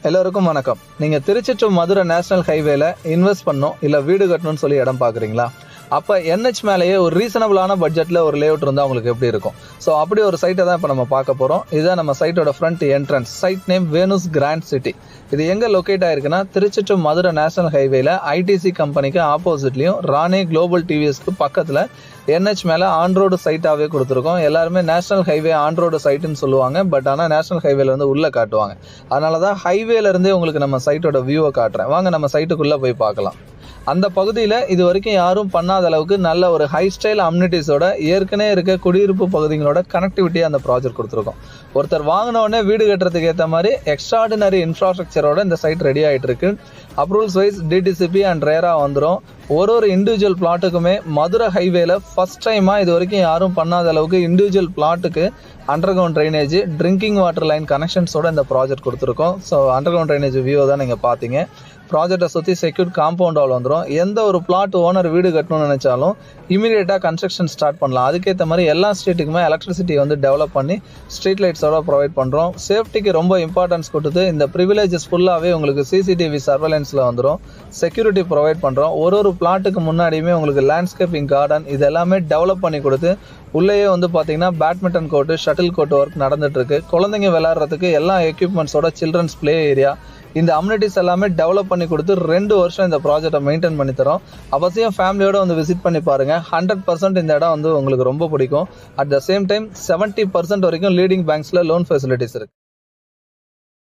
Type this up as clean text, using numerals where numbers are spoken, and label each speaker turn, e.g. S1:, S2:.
S1: எல்லோருக்கும் வணக்கம். நீங்க திருச்சி டு மதுரை நேஷனல் ஹைவேல இன்வெஸ்ட் பண்ணணும் இல்ல வீடு கட்டணும்னு சொல்லி இடம் பாக்குறீங்களா? அப்ப NH மேலேயே ஒரு ரீசனபிளான பட்ஜெட்ல ஒரு லேஅவுட் இருந்தா உங்களுக்கு எப்படி இருக்கும்? ஸோ அப்படி ஒரு சைட்டை தான் இப்போ நம்ம பார்க்க போறோம். இதுதான் நம்ம சைட்டோட front entrance. Site name Venus grand city. இது எங்க லொக்கேட் ஆயிருக்குன்னா திருச்சி டு மதுரை நேஷனல் ஹைவேல ITC கம்பெனிக்கு ஆப்போசிட்லயும் ராணே குளோபல் டிவிஎஸ்க்கு பக்கத்துல NH மேல ஆன் ரோடு சைட்டாவே கொடுத்துருக்கோம். எல்லாருமே நேஷனல் ஹைவே ஆன் ரோடு சைட்டுன்னு சொல்லுவாங்க. பட் ஆனால் நேஷனல் ஹைவேல வந்து உள்ள காட்டுவாங்க. அதனாலதான் ஹைவேல இருந்தே உங்களுக்கு நம்ம சைட்டோட வியூவை காட்டுறேன். வாங்க நம்ம சைட்டுக்குள்ள போய் பார்க்கலாம். அந்த பகுதியில் இது வரைக்கும் யாரும் பண்ணாத அளவுக்கு நல்ல ஒரு ஹை ஸ்டைல் அம்யூனிட்டிஸோட ஏற்கனவே இருக்க குடியிருப்பு பகுதிகளோட கனெக்டிவிட்டியை அந்த ப்ராஜெக்ட் கொடுத்துருக்கோம். ஒருத்தர் வாங்கின உடனே வீடு கட்டுறதுக்கு ஏற்ற மாதிரி எக்ஸ்ட்ராடினரி இன்ஃப்ராஸ்ட்ரக்சரோட இந்த சைட் ரெடி ஆகிட்டு இருக்கு. அப்ரூவல்ஸ் வைஸ் DTCP அண்ட் ரேரா வந்துடும். ஒரு இண்டிவிஜுவல் பிளாட்டுக்குமே மதுரை ஹைவேல ஃபர்ஸ்ட் டைமாக இது வரைக்கும் யாரும் பண்ணாத அளவுக்கு இண்டிவிஜுவல் பிளாட்டுக்கு underground drainage, drinking water line கனெக்ஷன்ஸோட இந்த ப்ராஜெக்ட் கொடுத்துருக்கோம். So underground drainage view தான் நீங்கள் பார்த்தீங்க. ப்ராஜெக்டை சுற்றி செக்யூர்ட் காம்பவுண்ட் வால் வந்துடும். எந்த ஒரு பிளாட் ஓனர் வீடு கட்டணும்னு நினைச்சாலும் இமீடியட்டாக கன்ஸ்ட்ரக்ஷன் ஸ்டார்ட் பண்ணலாம். அதுக்கேற்ற மாதிரி எல்லா ஸ்ட்ரீட்டுக்குமே எலக்ட்ரிசிட்டி வந்து டெவலப் பண்ணி ஸ்ட்ரீட் லைட்ஸோட ப்ரொவைட் பண்ணுறோம். சேஃப்டிக்கு ரொம்ப இம்பார்ட்டன்ஸ் கொடுத்து இந்த ப்ரிவிலேஜஸ் ஃபுல்லாகவே உங்களுக்கு CCTV சர்வேலன்ஸில் வந்துடும். செக்யூரிட்டி ப்ரொவைட் பண்ணுறோம். ஒரு பிளாட்டுக்கு முன்னாடியுமே உங்களுக்கு லேண்ட்ஸ்கேப்பிங் கார்டன் இது எல்லாமே டெவலப் பண்ணி கொடுத்து உள்ளேயே வந்து பார்த்தீங்கன்னா badminton court, shuttle court work நடந்துட்டு இருக்கு. குழந்தைங்க விளையாடுறதுக்கு எல்லா எக்யூப்மெண்ட்ஸோட சில்ட்ரன்ஸ் பிளே ஏரியா, இந்த அம்யூனிட்டிஸ் எல்லாமே டெவலப் பண்ணி கொடுத்து 2 வருஷம் இந்த ப்ராஜெக்டை மெயின்டைன் பண்ணி தரோம். அவசியம் ஃபேமிலியோட வந்து விசிட் பண்ணி பாருங்க. 100% இந்த இடம் வந்து உங்களுக்கு ரொம்ப பிடிக்கும். அட் த சேம் டைம் 70% வரைக்கும் லீடிங் பேங்க்ஸ்ல லோன் ஃபெசிலிட்டிஸ் இருக்கு.